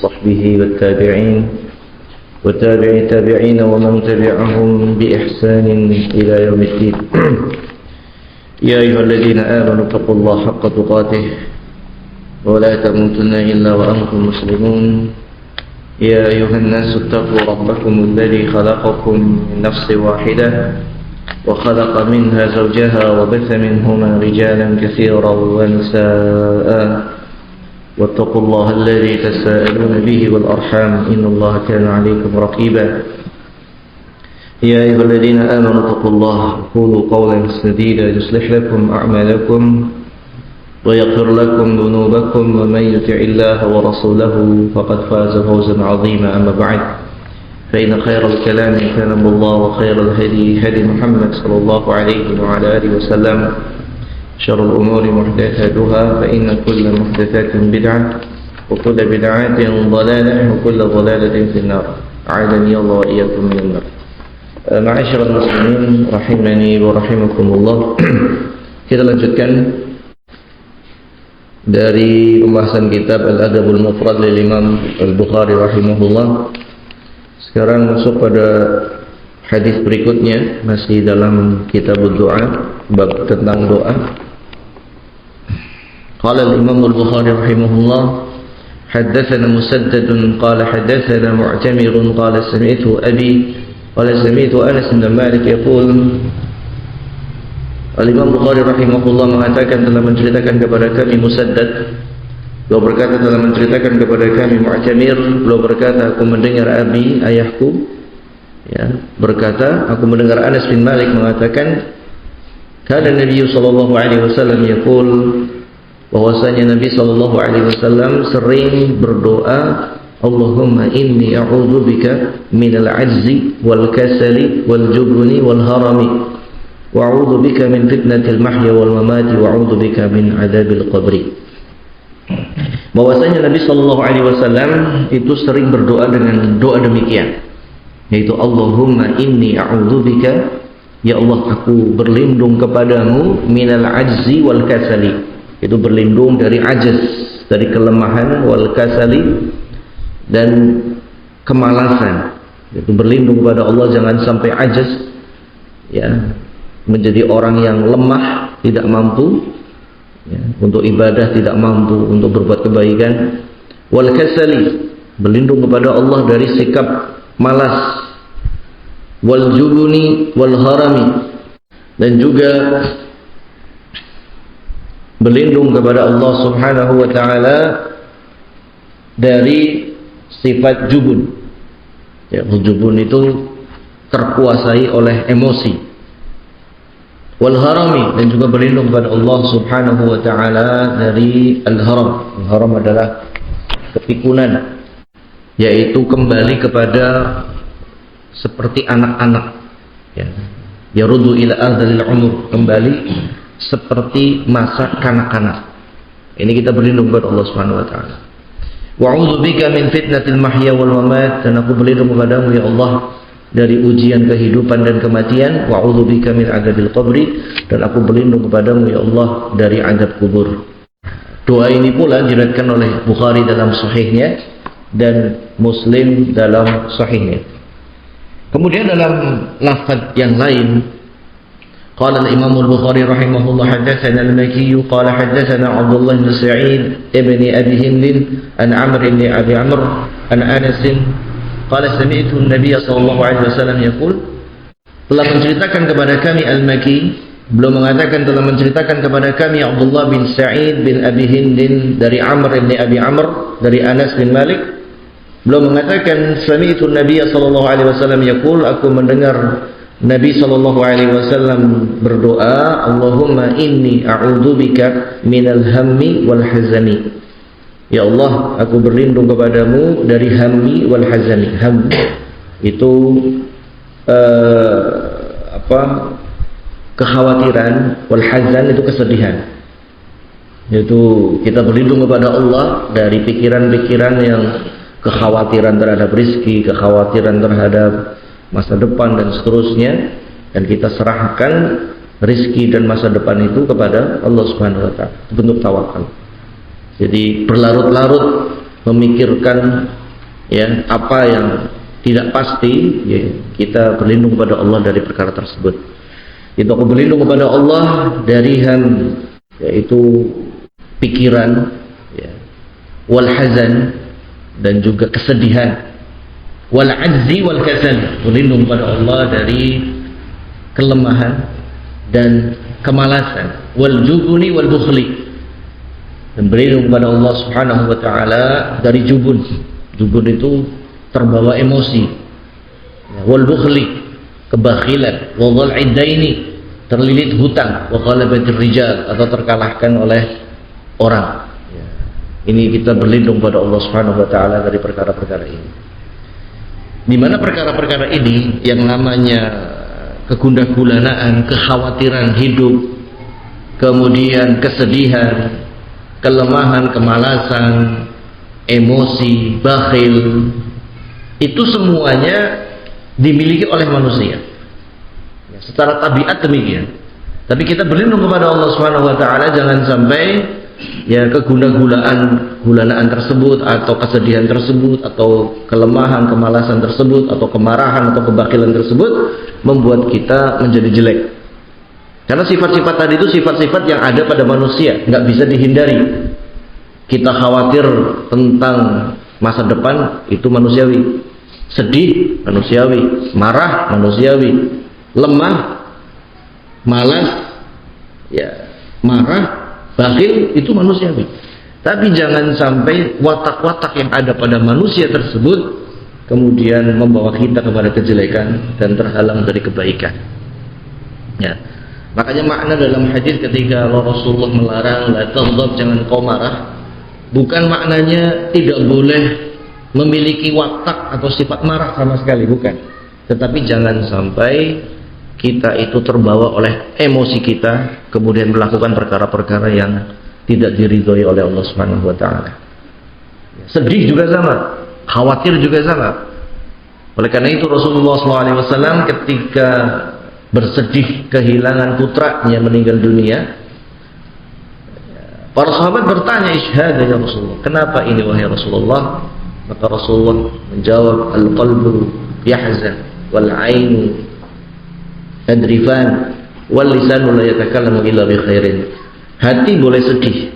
وصحبه والتابعين والتابعين ومن تبعهم بإحسان إلى يوم الدين. يا أيها الذين آمنوا اتقوا الله حق تقاته ولا تموتن إلا وأنتم مسلمون. يا أيها الناس اتقوا ربكم الذي خلقكم من نفس واحدة وخلق منها زوجها وبث منهما رجالا كثيرا ونساء واتقوا الله الذي تساءلون به والأرحام إن الله كان عليكم رقيبا. يا أيها الذين آمنوا اتقوا الله قولوا قولا سديدا يصلح لكم أعمالكم ويغفر لكم ذنوبكم ومن يطع الله ورسوله فقد فاز فوزا عظيما. أما بعد فإن خير الكلام كلام الله وخير الهدي هدي محمد صلى الله عليه وعلى آله وسلم. شر الأمور محدثاتها فإن كل محدثات بدعة وكل بدعة ضلالة وكل ضلالة في النار. أعاذني الله وإياكم من النار. Ma'asyiral muslimin rahimani wa rahimakumullah. Kita lanjutkan dari pembahasan kitab Al-Adabul Mufrad lil Imam Al-Bukhari rahimahullah. Sekarang masuk pada hadis berikutnya, masih dalam kitab doa, bab tentang doa. Qala al-Imam Al-Bukhari rahimahullah, haddatsana Musaddad qala haddatsana Mu'tamir qala sami'tu abi qala sami'tu Anas bin Malik yaqul. Al-Imam Bukhari rahimahullah mengatakan telah menceritakan kepada kami Musaddad, beliau berkata telah menceritakan kepada kami Mu'tamir, beliau berkata aku mendengar abi ayahku berkata aku mendengar Anas bin Malik mengatakan kana Nabi sallallahu alaihi wasallam yaqul, bahwasanya Nabi sallallahu alaihi wasallam sering berdoa, Allahumma inni a'udzubika minal ajzi wal kasali wal jubni wal harami wa a'udzu bika min fitnatil mahya wal mamati wa a'udzu bika min adzabil qabri. Bahwasanya Nabi sallallahu alaihi wasallam itu sering berdoa dengan doa demikian, yaitu Allahumma inni a'udzubika, ya Allah aku berlindung kepadamu minal ajzi wal kasali, itu berlindung dari ajaz, dari kelemahan, wal kasali, dan kemalasan. Itu berlindung kepada Allah jangan sampai ajaz, menjadi orang yang lemah, tidak mampu untuk ibadah, tidak mampu untuk berbuat kebaikan. Wal kasali, berlindung kepada Allah dari sikap malas. Wal jubuni wal harami, dan juga berlindung kepada Allah subhanahu wa ta'ala dari sifat jubun. Jubun itu terkuasai oleh emosi. Wal harami, dan juga berlindung kepada Allah subhanahu wa ta'ala dari al-haram. Al-haram adalah kepikunan, yaitu kembali kepada seperti anak-anak, yarudu ila ardhil umur, kembali seperti masa kanak-kanak. Ini kita berlindung kepada Allah Subhanahu wa taala. Wa a'udzu bika min fitnatil mahya wal mamat, dan aku berlindung kepadamu ya Allah dari ujian kehidupan dan kematian. Wa a'udzu bika min adzabil qabri, dan aku berlindung kepadamu ya Allah dari azab kubur. Doa ini pula diriwayatkan oleh Bukhari dalam sahihnya dan Muslim dalam sahihnya. Kemudian dalam lafaz yang lain, qala al-Imam al-Bukhari rahimahullah haddatsana al-Makki qala haddatsana Abdullah bin Sa'id ibn Abi Hind an Amr ibn Abi Amr an Anas qala sami'tu an-nabiy sallallahu alaihi wasallam yaqul, telah menceritakan kepada kami al-Makki, beliau mengatakan telah menceritakan kepada kami Abdullah bin Sa'id bin Abi Hind dari Amr ibn Abi Amr dari Anas bin Malik. Beliau mengatakan sami'tu an-nabiy sallallahu alaihi wasallam yaqul, aku mendengar Nabi sallallahu alaihi wasallam berdoa, Allahumma inni a'udzubika minal hammi wal hazani. Ya Allah, aku berlindung kepadamu dari hammi wal hazani. Ham itu kekhawatiran, wal hazan itu kesedihan. Yaitu kita berlindung kepada Allah dari pikiran-pikiran yang kekhawatiran terhadap rizki, kekhawatiran terhadap masa depan dan seterusnya, dan kita serahkan rizki dan masa depan itu kepada Allah Subhanahu wa ta'ala. Itu bentuk tawakal. Jadi berlarut-larut memikirkan ya apa yang tidak pasti, ya, kita berlindung kepada Allah dari perkara tersebut. Itu aku berlindung kepada Allah dari yaitu pikiran, ya, wal hazan, dan juga kesedihan, wal ajzi wal kasal, berlindung kepada Allah dari kelemahan dan kemalasan, wal jubuni wal bukhli, dan berlindung kepada Allah Subhanahu wa taala dari jubun. Jubun itu terbawa emosi, wal bukhli, kebakhilan, wa dhal'id daini, terlilit hutang, wa ghalabatir rijal, atau terkalahkan oleh orang. Ini kita berlindung pada Allah Subhanahu wa taala dari perkara-perkara ini. Di mana perkara-perkara ini yang namanya kegundah-gulanaan, kekhawatiran hidup, kemudian kesedihan, kelemahan, kemalasan, emosi, bakhil, itu semuanya dimiliki oleh manusia. Ya, secara tabiat demikian. Tapi kita berlindung kepada Allah Subhanahu wa taala jangan sampai ya kegundah-gulanaan tersebut, atau kesedihan tersebut, atau kelemahan, kemalasan tersebut, atau kemarahan atau kebakhilan tersebut membuat kita menjadi jelek. Karena sifat-sifat tadi itu sifat-sifat yang ada pada manusia, nggak bisa dihindari. Kita khawatir tentang masa depan, itu manusiawi. Sedih, manusiawi. Marah, manusiawi. Lemah, malas, ya, marah, bakhil, itu manusiawi. Tapi jangan sampai watak-watak yang ada pada manusia tersebut kemudian membawa kita kepada kejelekan dan terhalang dari kebaikan. Ya. Makanya makna dalam hadis ketika Rasulullah melarang la taghdab, jangan kau marah, bukan maknanya tidak boleh memiliki watak atau sifat marah sama sekali, bukan. Tetapi jangan sampai kita itu terbawa oleh emosi kita kemudian melakukan perkara-perkara yang tidak diridhoi oleh Allah Subhanahu wa taala. Sedih juga sama, khawatir juga sama. Oleh karena itu Rasulullah SAW ketika bersedih kehilangan putranya meninggal dunia, para sahabat bertanya, "Ishhad ya Rasulullah, kenapa ini wahai Rasulullah?" Maka Rasulullah menjawab, "Al-qalbu yahzan wal 'ainu tadrifan wal lisanu la yatakallamu illa bi khairin." Hati boleh sedih,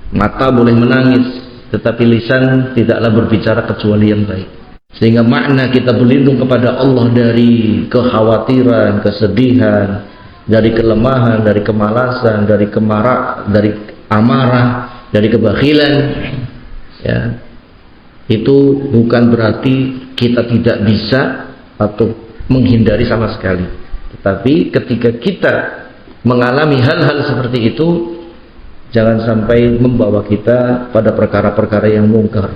mata boleh menangis, tetapi lisan tidaklah berbicara kecuali yang baik. Sehingga makna kita berlindung kepada Allah dari kekhawatiran, kesedihan, dari kelemahan, dari kemalasan, dari amarah, dari kebakhilan, ya, itu bukan berarti kita tidak bisa atau menghindari sama sekali. Tetapi ketika kita mengalami hal-hal seperti itu, jangan sampai membawa kita pada perkara-perkara yang mungkar.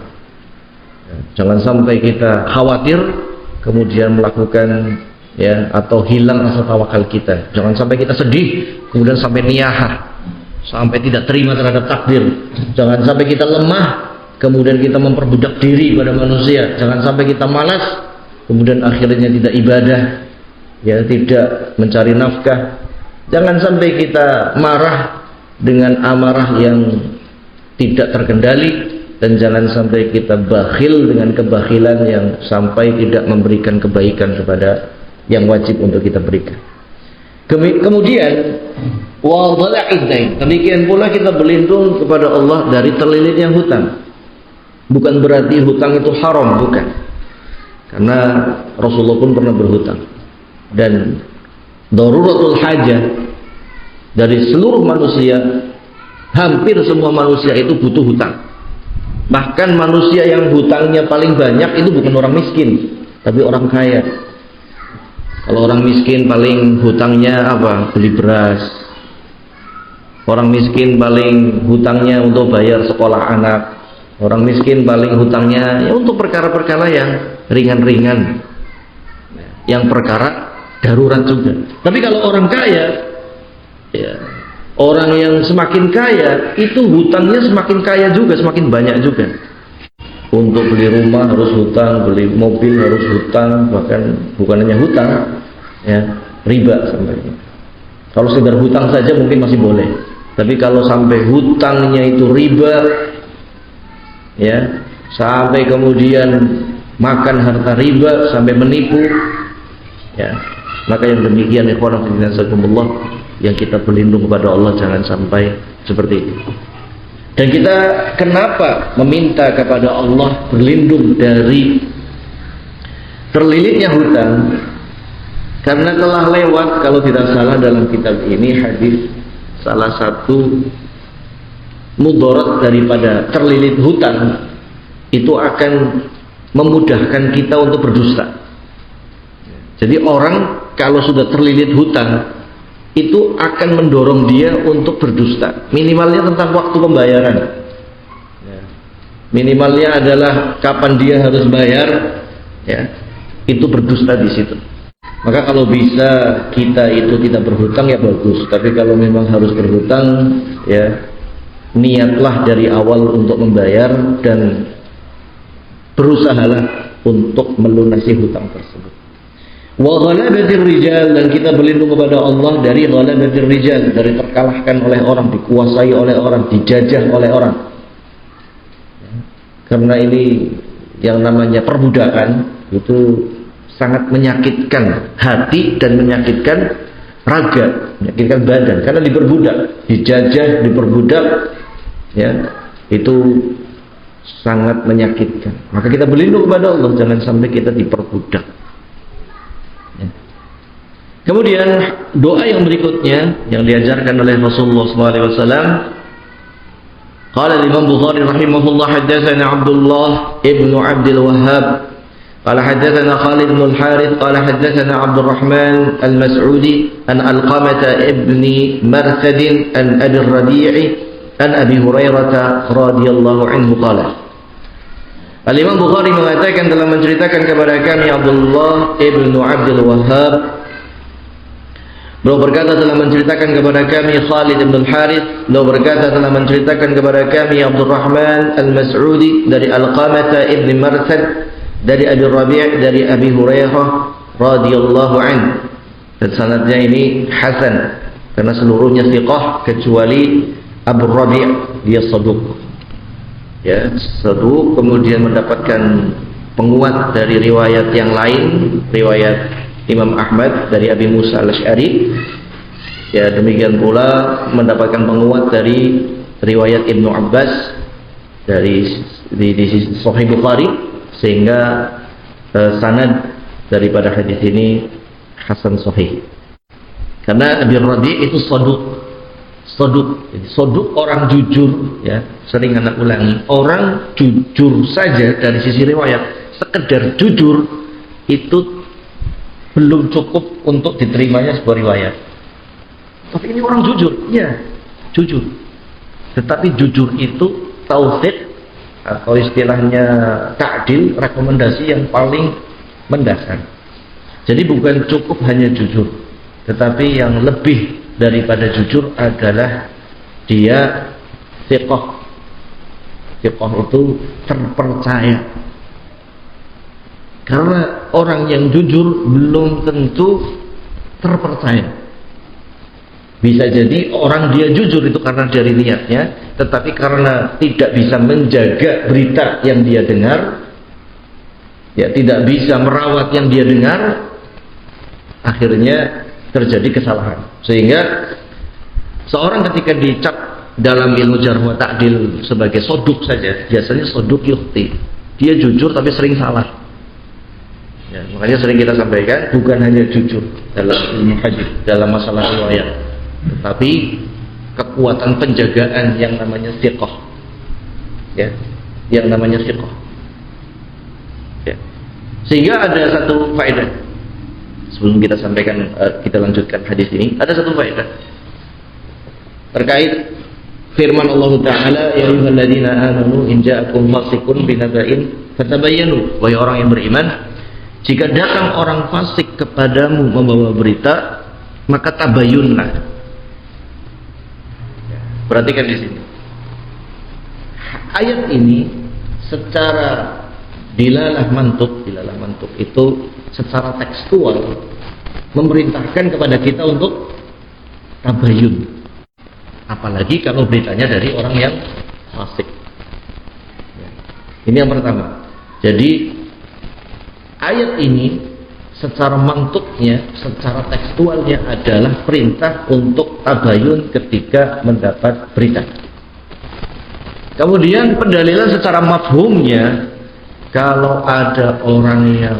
Jangan sampai kita khawatir kemudian melakukan, ya, atau hilang rasa tawakal kita. Jangan sampai kita sedih kemudian sampai niyahah, sampai tidak terima terhadap takdir. Jangan sampai kita lemah kemudian kita memperbudak diri pada manusia. Jangan sampai kita malas kemudian akhirnya tidak ibadah, ya, tidak mencari nafkah. Jangan sampai kita marah dengan amarah yang tidak terkendali, dan jangan sampai kita bakhil dengan kebakhilan yang sampai tidak memberikan kebaikan kepada yang wajib untuk kita berikan. Kemudian wa dhala'id dain, demikian pula kita berlindung kepada Allah dari terlilitnya hutang. Bukan berarti hutang itu haram, bukan. Karena Rasulullah pun pernah berhutang. Dan daruratul hajah dari seluruh manusia, hampir semua manusia itu butuh hutang. Bahkan manusia yang hutangnya paling banyak itu bukan orang miskin, tapi orang kaya. Kalau orang miskin paling hutangnya apa? Beli beras. Orang miskin paling hutangnya untuk bayar sekolah anak. Orang miskin paling hutangnya ya untuk perkara-perkara yang ringan-ringan, yang perkara darurat juga. Tapi kalau orang kaya, ya, orang yang semakin kaya itu hutangnya semakin kaya juga, semakin banyak juga. Untuk beli rumah harus hutang, beli mobil harus hutang, bahkan bukan hanya hutang, ya, riba sampai. Kalau sekedar hutang saja mungkin masih boleh, tapi kalau sampai hutangnya itu riba, ya, sampai kemudian makan harta riba, sampai menipu, ya, maka yang demikian ikhwan fillah yang kita berlindung kepada Allah jangan sampai seperti itu. Dan kita kenapa meminta kepada Allah berlindung dari terlilitnya hutang? Karena telah lewat, kalau tidak salah dalam kitab ini hadis, salah satu mudarat daripada terlilit hutang itu akan memudahkan kita untuk berdusta. Jadi orang kalau sudah terlilit hutang itu akan mendorong dia untuk berdusta. Minimalnya tentang waktu pembayaran. Minimalnya adalah kapan dia harus bayar, ya. Itu berdusta di situ. Maka kalau bisa kita itu tidak berhutang ya bagus. Tapi kalau memang harus berhutang, ya niatlah dari awal untuk membayar dan berusahalah untuk melunasi hutang tersebut. Wa ghalabatir rijal, dan kita berlindung kepada Allah dari ghalabatir rijal, dari terkalahkan oleh orang, dikuasai oleh orang, dijajah oleh orang. Karena ini yang namanya perbudakan itu sangat menyakitkan hati dan menyakitkan raga, menyakitkan badan, karena diperbudak, dijajah, diperbudak, ya, itu sangat menyakitkan. Maka kita berlindung kepada Allah jangan sampai kita diperbudak. Kemudian doa yang berikutnya yang diajarkan oleh Rasulullah SAW. Qala Imam Bukhari rahimahullah, haddatsana Abdullah ibn Abdul Wahhab qala haddatsana Khalid bin Al-Harith qala haddatsana Abdul Rahman Al-Mas'udi an Alqamah ibn Marthad an Abi Rabi'i an Abi Hurairah radhiyallahu anhu qala. Al-Imam Bukhari mengatakan dalam menceritakan kepada kami Abdullah ibn Abdul Wahhab, beliau berkata telah menceritakan kepada kami Khalid bin Al-Harith, beliau berkata telah menceritakan kepada kami Abdul Rahman Al-Mas'udi dari Alqamah ibn Marthad dari Abi Rabi' dari Abi Hurairah radhiyallahu anhu. Dan sanadnya ini hasan karena seluruhnya thiqah kecuali Abu Rabi', dia saduq. Ya, saduq, kemudian mendapatkan penguat dari riwayat yang lain, riwayat Imam Ahmad dari Abi Musa Al-Asy'ari, ya demikian pula mendapatkan penguat dari riwayat Ibnu Abbas dari di Sahih Bukhari, sehingga sanad daripada hadis ini hasan sahih. Karena Abi Rabi' itu saduq, jadi saduq orang jujur, ya sering anak ulangi, orang jujur saja dari sisi riwayat, sekedar jujur itu belum cukup untuk diterimanya sebuah riwayat. Tapi ini orang jujur, ya jujur. Tetapi jujur itu tauhid atau istilahnya ta'dil, rekomendasi yang paling mendasar. Jadi bukan cukup hanya jujur, tetapi yang lebih daripada jujur adalah dia thiqah. Thiqah itu terpercaya. Karena orang yang jujur belum tentu terpercaya. Bisa jadi orang dia jujur itu karena dari niatnya, tetapi karena tidak bisa menjaga berita yang dia dengar, ya tidak bisa merawat yang dia dengar, akhirnya terjadi kesalahan. Sehingga seorang ketika dicap dalam ilmu jarh wa ta'dil sebagai soduk saja, biasanya soduk yukhti, dia jujur tapi sering salah. Ya, makanya sering kita sampaikan bukan hanya jujur dalam ilmu hadis, dalam masalah riwayat, tetapi kekuatan penjagaan yang namanya thiqah, ya, yang namanya thiqah. Ya. Sehingga ada satu faedah sebelum kita sampaikan, kita lanjutkan hadis ini, ada satu faedah terkait firman Allah Taala, ya ayyuhalladzina amanu in ja'akum fasiqun binaba'in fatabayyanu, wahai orang yang beriman, jika datang orang fasik kepadamu membawa berita, maka tabayyunlah. Perhatikan di sini. Ayat ini secara dilalah mantuk itu secara tekstual memerintahkan kepada kita untuk tabayyun. Apalagi kalau beritanya dari orang yang fasik. Ini yang pertama. Jadi ayat ini secara mantuknya, secara tekstualnya adalah perintah untuk tabayun ketika mendapat berita. Kemudian pendalilan secara mafhumnya, kalau ada orang yang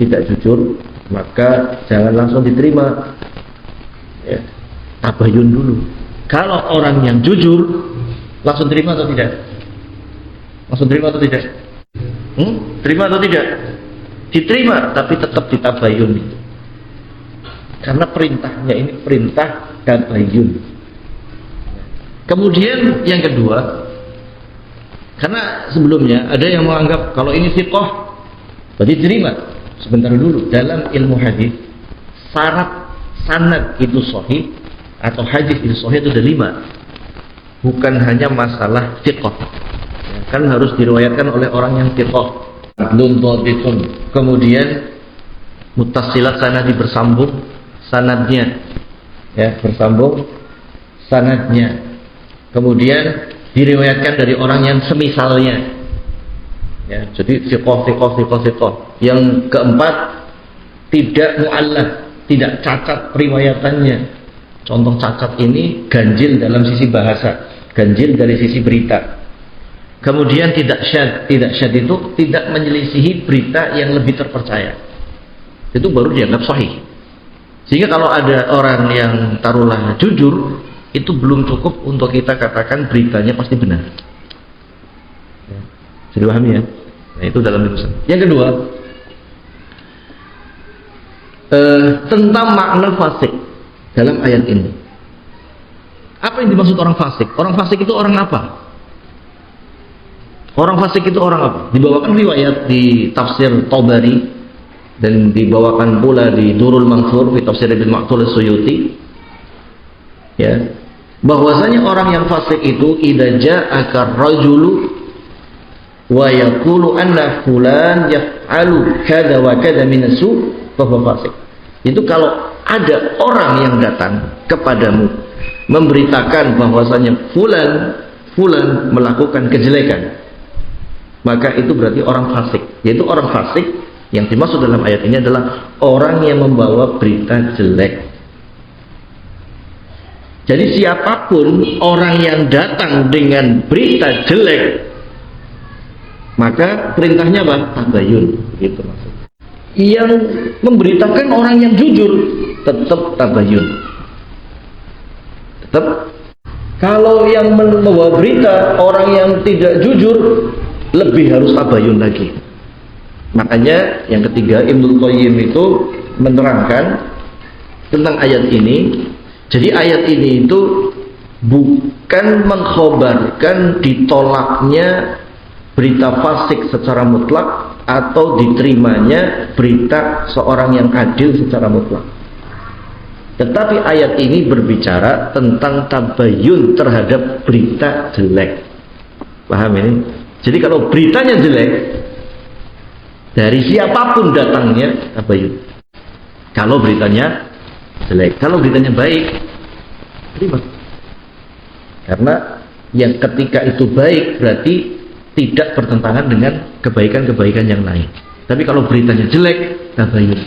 tidak jujur, maka jangan langsung diterima, ya, tabayun dulu. Kalau orang yang jujur, langsung terima atau tidak? Langsung terima atau tidak? Terima atau tidak? Diterima, tapi tetap ditabayun. Karena perintahnya ini perintah tabayun. Kemudian yang kedua, karena sebelumnya ada yang menganggap kalau ini thiqah berarti diterima. Sebentar dulu, dalam ilmu hadis syarat sanad itu sahih atau hadis itu sahih itu ada 5. Bukan hanya masalah thiqah. Ya, kan harus diriwayatkan oleh orang yang thiqah. Kemudian muttasilat sanadi bersambung sanadnya, ya, bersambung sanadnya. Kemudian diriwayatkan dari orang yang semisalnya, ya, jadi thiqah. Yang keempat, tidak mu'allaf, tidak cacat riwayatannya. Contoh cacat ini ganjil dalam sisi bahasa, ganjil dari sisi berita. Kemudian tidak syad itu tidak menyelisihi berita yang lebih terpercaya. Itu baru dianggap sahih. Sehingga kalau ada orang yang taruhlah jujur, itu belum cukup untuk kita katakan beritanya pasti benar. Ya. Sudah dipahami ya? Nah, itu dalam urusan. Yang kedua, tentang makna fasik dalam ayat ini. Apa yang dimaksud orang fasik? Orang fasik itu orang apa? Orang fasik itu orang apa? Dibawakan riwayat di tafsir Tabari dan dibawakan pula di Durul Mansur fi tafsir Ibnu Ma'thur As-Suyuti, ya, bahwasanya orang yang fasik itu idza ja'aka rajulu wa yaqulu anna fulan yaf'alu kadza wa kadza min as-su' fa huwa fasik. Itu kalau ada orang yang datang kepadamu memberitakan bahwasanya fulan melakukan kejelekan, maka itu berarti orang fasik. Yaitu orang fasik yang dimaksud dalam ayat ini adalah orang yang membawa berita jelek. Jadi siapapun orang yang datang dengan berita jelek, maka perintahnya apa? Tabayun, gitu maksudnya. Yang memberitakan orang yang jujur tetap tabayun. Tetap. Kalau yang membawa berita orang yang tidak jujur, lebih harus tabayun lagi. Makanya yang ketiga, Ibnul Qayyim itu menerangkan tentang ayat ini. Jadi ayat ini itu bukan mengkhabarkan ditolaknya berita fasik secara mutlak atau diterimanya berita seorang yang adil secara mutlak. Tetapi ayat ini berbicara tentang tabayun terhadap berita jelek. Paham ini? Jadi kalau beritanya jelek, dari siapapun datangnya tabayun. Kalau beritanya jelek, kalau beritanya baik, terima. Karena yang ketika itu baik berarti tidak bertentangan dengan kebaikan-kebaikan yang lain. Tapi kalau beritanya jelek, tabayun.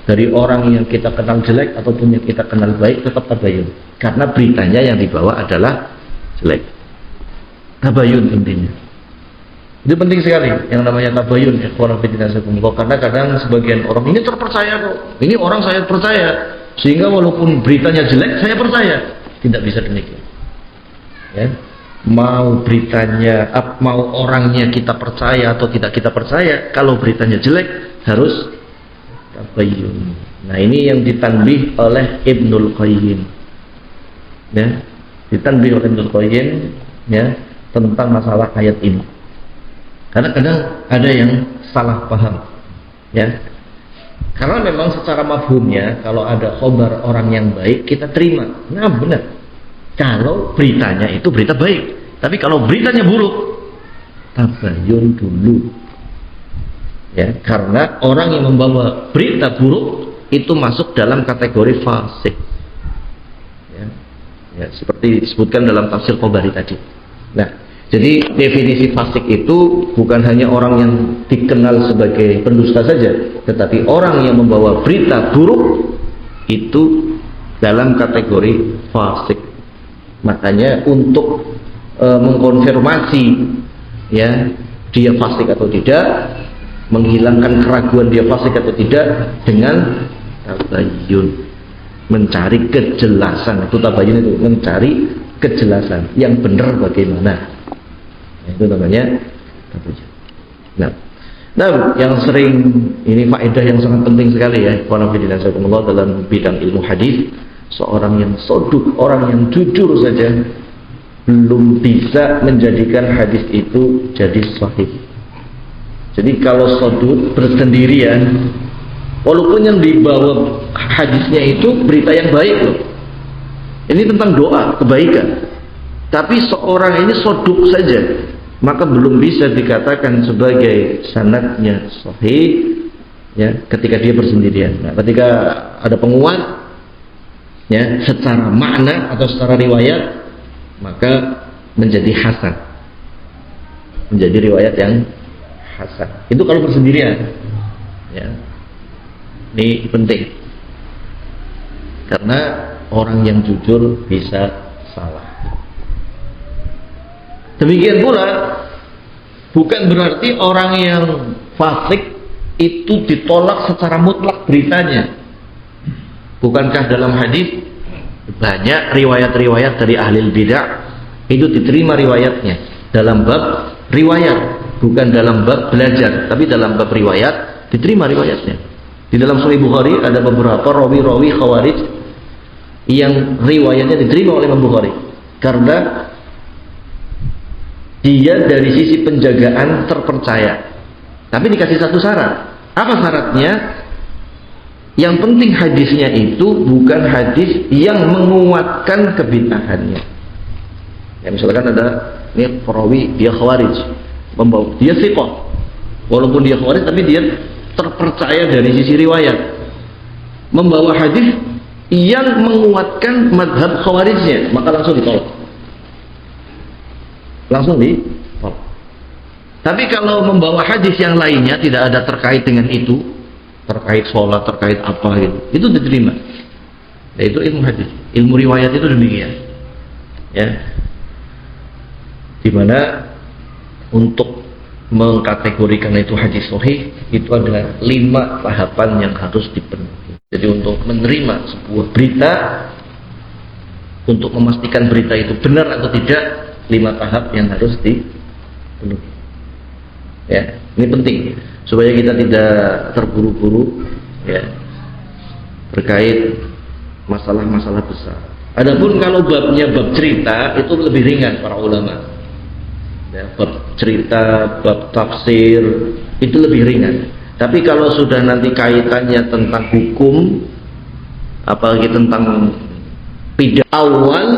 Dari orang yang kita kenal jelek ataupun yang kita kenal baik, tetap tabayun. Karena beritanya yang dibawa adalah jelek. Tabayun intinya. Itu penting sekali yang namanya tabayun, karena kadang sebagian orang ini terpercaya kok, ini orang saya percaya, sehingga walaupun beritanya jelek saya percaya. Tidak bisa demikian, ya. Mau beritanya, mau orangnya kita percaya atau tidak kita percaya, kalau beritanya jelek harus tabayun. Nah, ini yang ditanbih oleh Ibnul Qayyim, ya, ditanbih oleh Ibnul Qayyim, ya, tentang masalah ayat ini. Karena kadang ada yang salah paham, ya. Karena memang secara mafhumnya kalau ada khobar orang yang baik kita terima. Nah, benar. Kalau beritanya itu berita baik, tapi kalau beritanya buruk, tabayun dulu. Ya, karena orang yang membawa berita buruk itu masuk dalam kategori fasik. Ya, seperti disebutkan dalam tafsir Tabari tadi. Nah, Jadi definisi fasik itu bukan hanya orang yang dikenal sebagai pendusta saja, tetapi orang yang membawa berita buruk itu dalam kategori fasik. Makanya untuk mengkonfirmasi ya dia fasik atau tidak, menghilangkan keraguan dia fasik atau tidak dengan tabayyun, mencari kejelasan. Itu tabayyun, itu mencari kejelasan yang benar bagaimana. Itu namanya tabayyun. Nah, yang sering ini faedah yang sangat penting sekali ya, dalam bidang ilmu hadis, seorang yang soduk, orang yang jujur saja belum bisa menjadikan hadis itu jadi sahih. Jadi kalau soduk bersendirian, walaupun yang dibawa hadisnya itu berita yang baik loh, ini tentang doa kebaikan, tapi seorang ini soduk saja, maka belum bisa dikatakan sebagai sanadnya sahih ya ketika dia bersendirian. Nah, ketika ada penguat ya secara makna atau secara riwayat, maka menjadi hasan, menjadi riwayat yang hasan. Itu kalau bersendirian ya. Ini penting karena orang yang jujur bisa salah. Demikian pula bukan berarti orang yang fasik itu ditolak secara mutlak beritanya. Bukankah dalam hadis banyak riwayat-riwayat dari ahli bidah itu diterima riwayatnya dalam bab riwayat, bukan dalam bab belajar, tapi dalam bab riwayat diterima riwayatnya. Di dalam Sahih Bukhari ada beberapa rawi-rawi Khawarij yang riwayatnya diterima oleh Imam Bukhari karena dia dari sisi penjagaan terpercaya. Tapi dikasih satu syarat. Apa syaratnya? Yang penting hadisnya itu bukan hadis yang menguatkan kebid'ahannya. Ya, misalkan ada ini perawi dia Khawarij, membawa dia thiqah. Walaupun dia Khawarij tapi dia terpercaya dari sisi riwayat. Membawa hadis yang menguatkan madhab Khawarijnya, maka langsung ditolak. Langsung ditolak. Tapi kalau membawa hadis yang lainnya tidak ada terkait dengan itu, terkait sholat, terkait apa gitu, itu diterima. Yaitu ilmu hadis, ilmu riwayat itu demikian. Ya, dimana untuk mengkategorikan itu hadis sahih itu adalah 5 tahapan yang harus dipenuhi. Jadi untuk menerima sebuah berita, untuk memastikan berita itu benar atau tidak, 5 tahap yang harus dipenuhi. Ya, ini penting supaya kita tidak terburu-buru ya terkait masalah-masalah besar. Adapun kalau babnya bab cerita itu lebih ringan para ulama. Ya, bab cerita, bab tafsir itu lebih ringan. Tapi kalau sudah nanti kaitannya tentang hukum, apalagi tentang pidana awal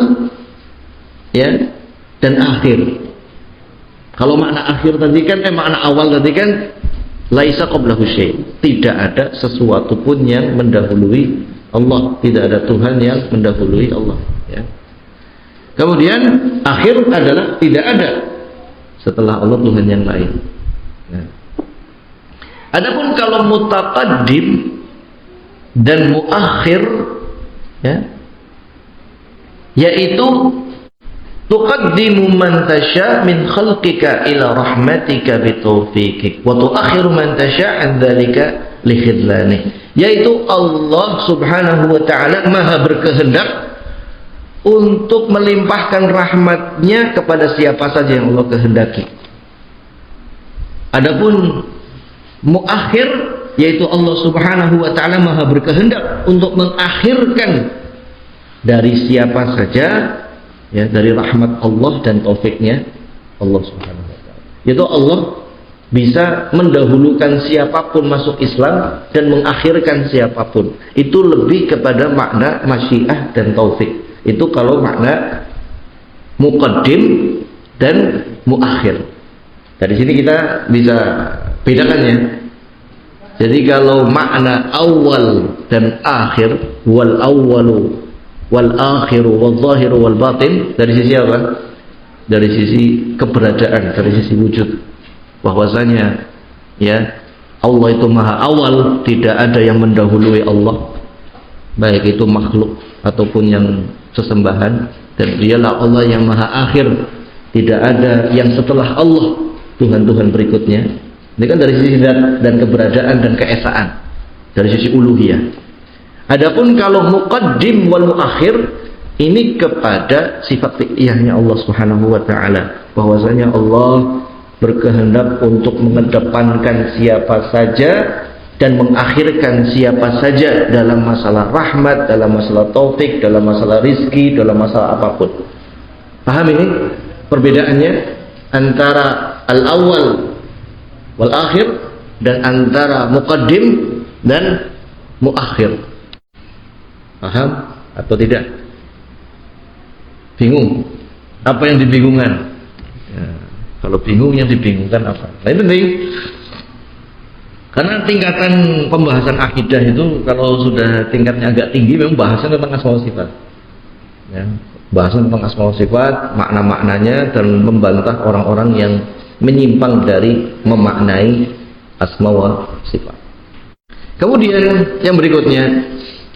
ya dan akhir. Kalau makna akhir tadi kan makna awal tadi kan laisa qablahu syai', tidak ada sesuatu pun yang mendahului Allah, tidak ada Tuhan yang mendahului Allah ya. Kemudian akhir adalah tidak ada setelah Allah Tuhan yang lain. Nah, adapun kalau mutaqaddim dan muakhir ya, yaitu tuqaddimu man tasha min khalqika ila rahmatika bitaufiqik wa tuakhiru man tasha an dzalika li khidlanih, yaitu Allah Subhanahu wa taala Maha berkehendak untuk melimpahkan rahmatnya kepada siapa saja yang Allah kehendaki. Adapun muakhir, yaitu Allah Subhanahu wa taala Maha berkehendak untuk mengakhirkan dari siapa saja ya, dari rahmat Allah dan taufiknya Allah Subhanahu wa taala. Yaitu Allah bisa mendahulukan siapapun masuk Islam dan mengakhirkan siapapun. Itu lebih kepada makna masyiah dan taufik. Itu kalau makna muqaddim dan muakhir. Dari sini kita bisa bedakan ya. Jadi kalau makna awal dan akhir, wal awwalu wal akhiru wal zahiru wal batin, dari sisi apa? dari sisi keberadaan, dari sisi wujud, bahwasanya ya Allah itu maha awal, tidak ada yang mendahului Allah, baik itu makhluk ataupun yang sesembahan, dan dialah Allah yang maha akhir, tidak ada yang setelah Allah, Tuhan-Tuhan berikutnya. Ini kan dari sisi zat dan keberadaan dan keesaan, dari sisi uluhiyah. Adapun kalau muqaddim wal muakhir, ini kepada sifat fi'liyahnya Allah Subhanahu wa taala, bahwasanya Allah berkehendak untuk mengedepankan siapa saja dan mengakhirkan siapa saja dalam masalah rahmat, dalam masalah taufik, dalam masalah rizki, dalam masalah apapun. Paham ini perbedaannya antara al-awwal wal akhir dan antara muqaddim dan muakhir. Paham atau tidak? Bingung? Apa yang dibingungkan? Ya, kalau bingung, yang dibingungkan apa? Nah, itu penting. Karena tingkatan pembahasan akidah itu kalau sudah tingkatnya agak tinggi, memang bahasan tentang asma wa sifat. Ya, bahasan tentang asma wa sifat, makna-maknanya, dan membantah orang-orang yang menyimpang dari memaknai asma wa sifat. Kemudian yang berikutnya,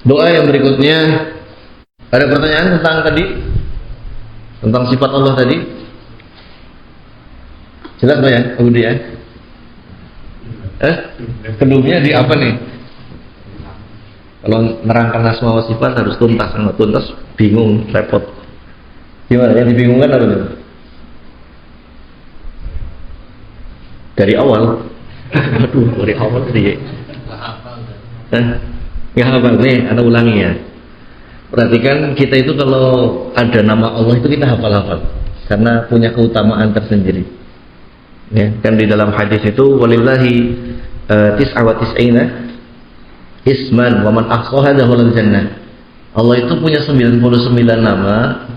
doa yang berikutnya, ada pertanyaan tentang tadi, tentang sifat Allah tadi. Jelas Pak ya, Abu Dia? Kedumnya di apa nih? Kalau nerangkan asma wa sifat harus tuntas, nggak tuntas bingung, repot. Gimana? Yang dibingungkan apa nih? Dari awal. Aduh, dari awal sih. Nggak hafal nih, Anda ulangi ya. Perhatikan, kita itu kalau ada nama Allah itu kita hafal-hafal karena punya keutamaan tersendiri. Ya, kan di dalam hadis itu walillahi tis'a wa tis'ina isman wa man ahsaha dakhala jannah. Allah itu punya 99 nama.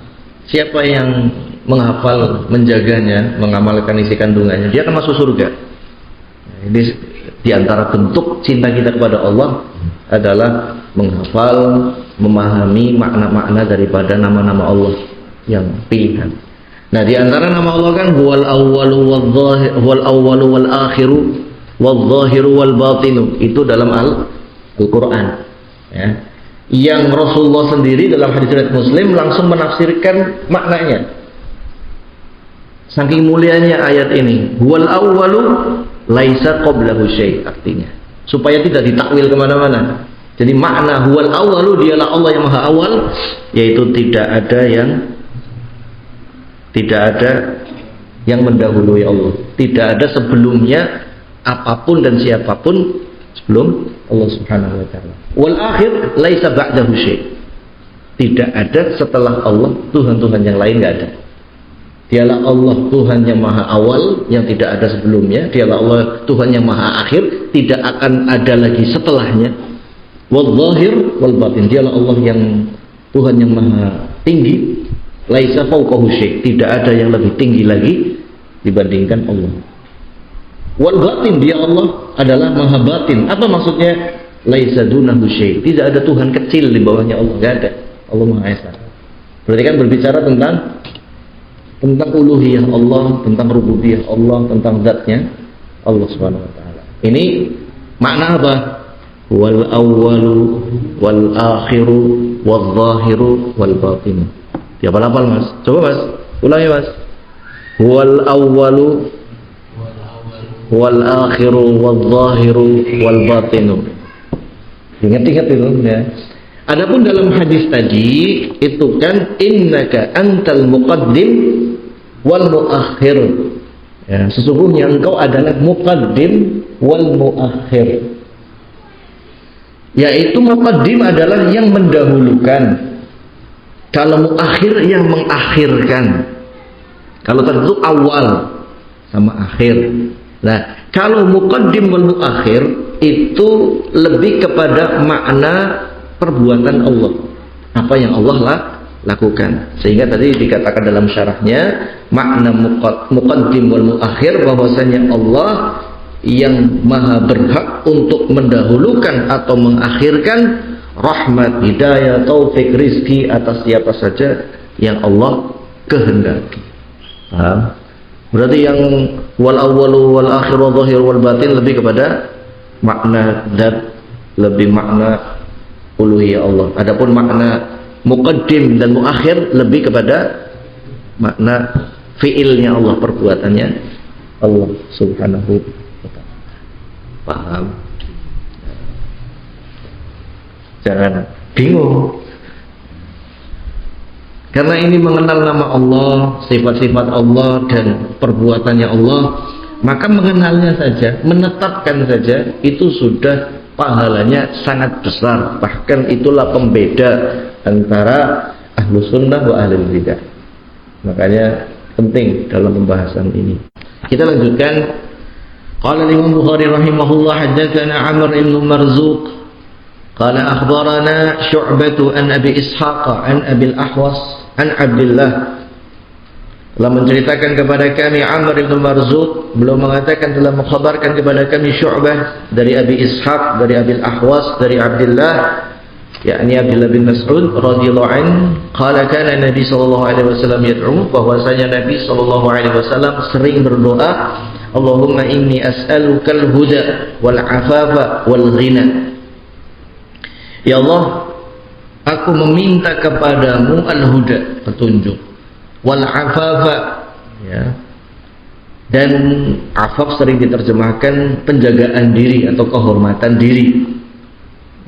Siapa yang menghafal, menjaganya, mengamalkan isi kandungannya, dia akan masuk surga. Ini di antara bentuk cinta kita kepada Allah adalah menghafal, memahami makna-makna daripada nama-nama Allah yang pilihan. Nah, di antara nama Allah kan huwal awwalu wal akhiru wal zahiru wal batinu. Itu dalam Al-Qur'an. Ya. Yang Rasulullah sendiri dalam hadis riwayat Muslim langsung menafsirkan maknanya. Saking mulianya ayat ini, huwal awwalu laisa qablahu syai', artinya supaya tidak ditakwil kemana-mana. Jadi makna huwal awwalu, dialah Allah yang maha awal, yaitu tidak ada yang mendahului Allah, tidak ada sebelumnya apapun dan siapapun sebelum Allah Subhanahu wa taala. Wal akhir laisa ba'dahu syai', tidak ada setelah Allah Tuhan-Tuhan yang lain, enggak ada. Dialah Allah Tuhan yang maha awal, yang tidak ada sebelumnya. Dialah Allah Tuhan yang maha akhir, tidak akan ada lagi setelahnya. Wal zahir wal batin, dialah Allah yang Tuhan yang maha tinggi. Laisa fawqahu syai', tidak ada yang lebih tinggi lagi dibandingkan Allah. Wal batin, dia Allah adalah maha batin. Apa maksudnya? Laisa dunahu syai', tidak ada Tuhan kecil di bawahnya Allah, enggak ada. Allah Maha Esa. Berarti kan berbicara tentang uluhiyah Allah, tentang rububiyah Allah, tentang zatnya Allah Subhanahu wa taala. Ini makna apa? Wal awwalu wal akhiru wal zahiru wal batinu. Dia hafal Mas? Coba Mas, ulangi Mas. Wal awwalu wal akhiru wal zahiru wal batinu. Ingat-ingat itu ya. Adapun dalam hadis tadi itu kan innaka antal muqaddim wal muakhir. Ya, sesungguhnya engkau adalah muqaddim wal muakhir. Yaitu muqaddim adalah yang mendahulukan. Kalau muakhir yang mengakhirkan. Kalau tadi itu awal sama akhir. Nah, kalau muqaddim wal muakhir itu lebih kepada makna perbuatan Allah, apa yang Allah lakukan. Sehingga tadi dikatakan dalam syarahnya makna muqaddim wal muakhir, bahwasanya Allah yang maha berhak untuk mendahulukan atau mengakhirkan rahmat, hidayah, taufik, rizki atas siapa saja yang Allah kehendaki. Paham? Berarti yang wal awwalu wal akhir wal zahir wal batin lebih kepada makna dzat, lebih makna uluhiyah Allah. Adapun makna muqaddim dan muakhir lebih kepada makna fiilnya Allah, perbuatannya Allah Subhanahu wa ta'ala. Paham? Jangan bingung. Karena ini mengenal nama Allah, sifat-sifat Allah dan perbuatannya Allah, maka mengenalnya saja, menetapkan saja itu sudah pahalanya sangat besar. Bahkan itulah pembeda antara ahlu sunnah wa ahli bidah. Makanya penting dalam pembahasan ini. Kita lanjutkan. Qala Imam Bukhari rahimahullah, haddatsana Amr ibn Marzuq qala akhbarana Syu'bah an Abi Ishaq an Abi al-Ahwas an Abdullah. Telah menceritakan kepada kami Amr ibn Marzuq, beliau mengatakan telah mengkhabarkan kepada kami Syu'bah dari Abi Ishaq, dari Abi al-Ahwas, dari Abdullah, yakni Abdullah bin Mas'ud radhiyallahu anhu, qala kana Nabi sallallahu alaihi wasallam yad'u, bahwasanya Nabi sallallahu alaihi wasallam sering berdoa, Allahumma inni as'alukal huda wal afafa wal ghina. Ya Allah, aku meminta kepadamu al-huda, petunjuk, wal afafa, ya. Dan afaf sering diterjemahkan penjagaan diri atau kehormatan diri.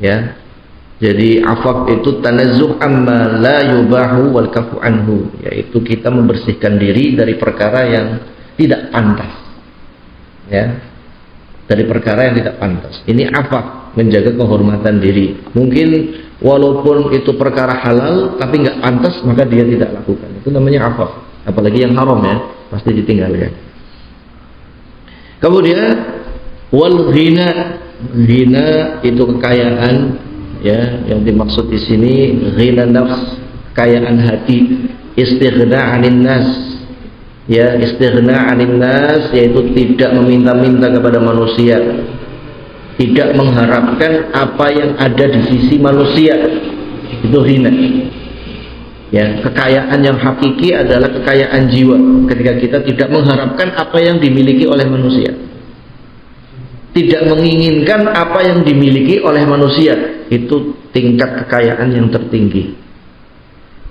Ya. Jadi afaf itu tanazzuh amma la yubahu wal kafu anhu, yaitu kita membersihkan diri dari perkara yang tidak pantas. Ya. Dari perkara yang tidak pantas. Ini afaf, menjaga kehormatan diri. Mungkin walaupun itu perkara halal tapi nggak pantas, maka dia tidak lakukan. Itu namanya afaf. Apalagi yang haram, ya, pasti ditinggalkan. Kemudian wal ghina, ghina itu kekayaan, ya, yang dimaksud di sini ghina nafs, kekayaan hati, istighna 'anil nas, ya, istighna 'anil nas, yaitu tidak meminta-minta kepada manusia, tidak mengharapkan apa yang ada di sisi manusia, itu ghina. Ya, kekayaan yang hakiki adalah kekayaan jiwa, ketika kita tidak mengharapkan apa yang dimiliki oleh manusia, tidak menginginkan apa yang dimiliki oleh manusia. Itu tingkat kekayaan yang tertinggi.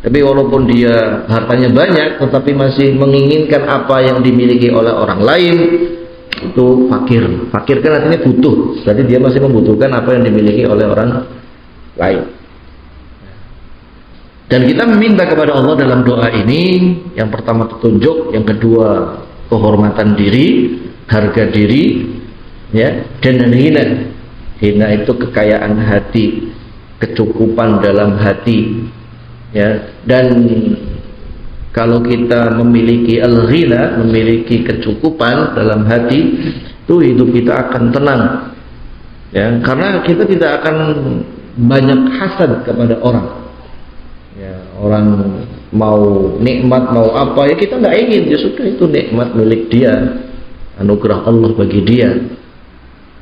Tapi walaupun dia hartanya banyak, tetapi masih menginginkan apa yang dimiliki oleh orang lain, itu fakir. Fakir kan artinya butuh, berarti dia masih membutuhkan apa yang dimiliki oleh orang lain. Dan kita meminta kepada Allah dalam doa ini, yang pertama petunjuk, yang kedua kehormatan diri, harga diri, ya, dan hina. Hina itu kekayaan hati, kecukupan dalam hati, ya. Dan kalau kita memiliki al-ghina, memiliki kecukupan dalam hati, itu hidup kita akan tenang, ya, karena kita tidak akan banyak hasad kepada orang. Ya, orang mau nikmat, mau apa, ya kita nggak ingin, ya sudah, itu nikmat milik dia, anugerah Allah bagi dia.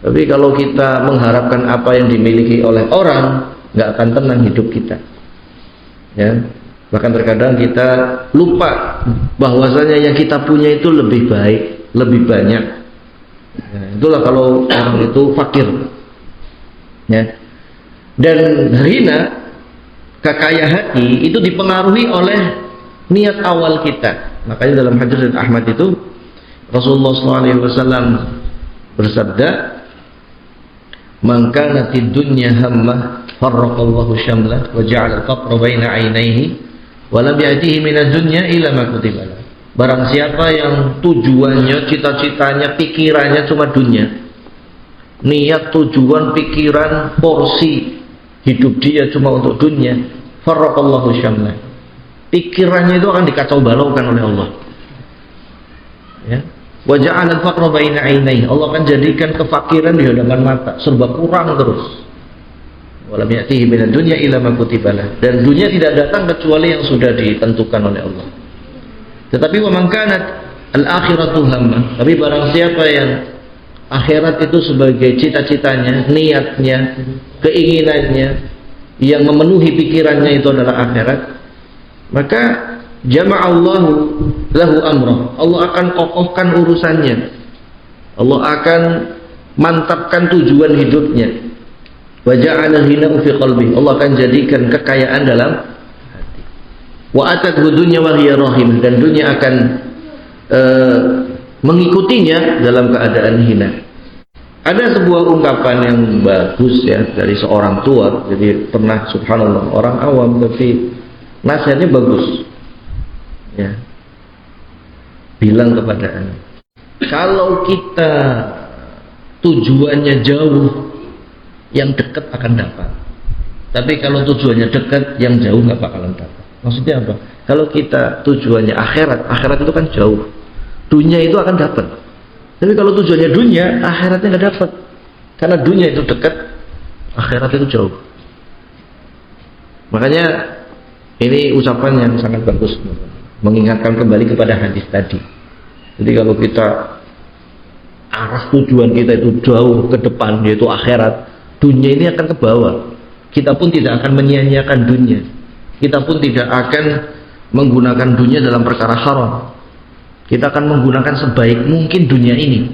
Tapi kalau kita mengharapkan apa yang dimiliki oleh orang, nggak akan tenang hidup kita. Ya, bahkan terkadang kita lupa bahwasanya yang kita punya itu lebih baik, lebih banyak. Ya, itulah kalau orang itu fakir. Ya. Dan ghina, kekayaan hati, itu dipengaruhi oleh niat awal kita. Makanya dalam hadis dari Ahmad itu Rasulullah SAW bersabda, "Man kanatid dunya hammah farraqallahu syamlah wa ja'ala al-faqra baina 'ainaihi wa lam ya'tihi minad dunya illa ma kutiba lahu." Barang siapa yang tujuannya, cita-citanya, pikirannya cuma dunia, niat, tujuan, pikiran, porsi hidup dia cuma untuk dunia, farraqallahu syamlah, pikirannya itu akan dikacau balaukan oleh Allah. Ya. Wa ja'ala al-faqra baina 'ainaihi, Allah akan jadikan kefakiran di hadapan mata, serba kurang terus. Wa lam ya'tihi minad dunya illa ma kutiba lahu, dan dunia tidak datang kecuali yang sudah ditentukan oleh Allah. Tetapi wa man kanat al-akhiratu hamma, tapi barang siapa yang akhirat itu sebagai cita-citanya, niatnya, keinginannya, yang memenuhi pikirannya itu adalah akhirat, maka jama'allahu lahu amrah. Allah akan kokohkan urusannya. Allah akan mantapkan tujuan hidupnya. Wa ja'ala ghinahu fi qalbi. Allah akan jadikan kekayaan dalam hati. Wa atadhu dunya wa hiya rahim, dan dunia akan mengikutinya dalam keadaan hina. Ada sebuah ungkapan yang bagus ya dari seorang tua. Jadi pernah, subhanallah, orang awam tapi nasihatnya bagus. Ya. Bilang kepada anak, kalau kita tujuannya jauh, yang dekat akan dapat. Tapi kalau tujuannya dekat, yang jauh nggak bakalan dapat. Maksudnya apa? Kalau kita tujuannya akhirat, akhirat itu kan jauh. Dunia itu akan dapat. Tapi kalau tujuannya dunia, akhiratnya nggak dapat. Karena dunia itu dekat, akhirat itu jauh. Makanya ini ucapan yang sangat bagus, mengingatkan kembali kepada hadis tadi. Jadi kalau kita arah tujuan kita itu jauh ke depan, yaitu akhirat, dunia ini akan ke bawah. Kita pun tidak akan menyia-nyiakan dunia. Kita pun tidak akan menggunakan dunia dalam perkara haram. Kita akan menggunakan sebaik mungkin dunia ini,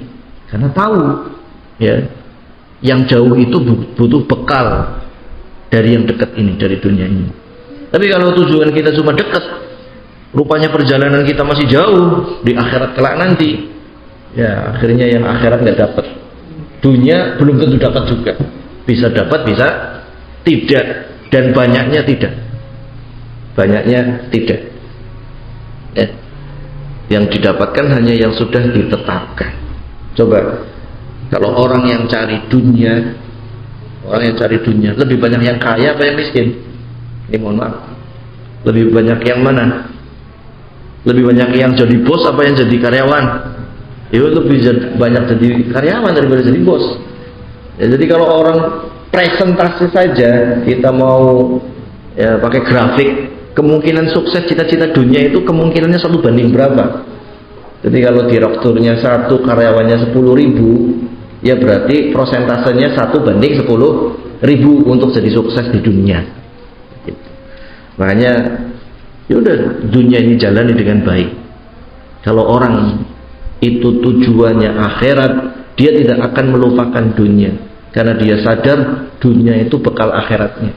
karena tahu ya, yang jauh itu butuh bekal dari yang dekat ini, dari dunia ini. Tapi kalau tujuan kita cuma dekat, rupanya perjalanan kita masih jauh di akhirat kelak nanti, ya akhirnya yang akhirat nggak dapat, dunia belum tentu dapat juga, bisa dapat bisa tidak, dan banyaknya tidak, ya. Yang didapatkan hanya yang sudah ditetapkan. Coba kalau orang yang cari dunia, lebih banyak yang kaya apa yang miskin? Ini mohon maaf, lebih banyak yang mana? Lebih banyak yang jadi bos apa yang jadi karyawan? Itu lebih banyak jadi karyawan daripada jadi bos. Ya, jadi kalau orang presentasi saja kita mau ya pakai grafik, kemungkinan sukses cita-cita dunia itu kemungkinannya 1 banding berapa? Jadi kalau direkturnya 1, karyawannya 10.000, ya berarti prosentasenya 1 banding 10.000 untuk jadi sukses di dunia. Gitu. Makanya ya udah, dunia ini jalani dengan baik. Kalau orang itu tujuannya akhirat, dia tidak akan melupakan dunia, karena dia sadar dunia itu bekal akhiratnya.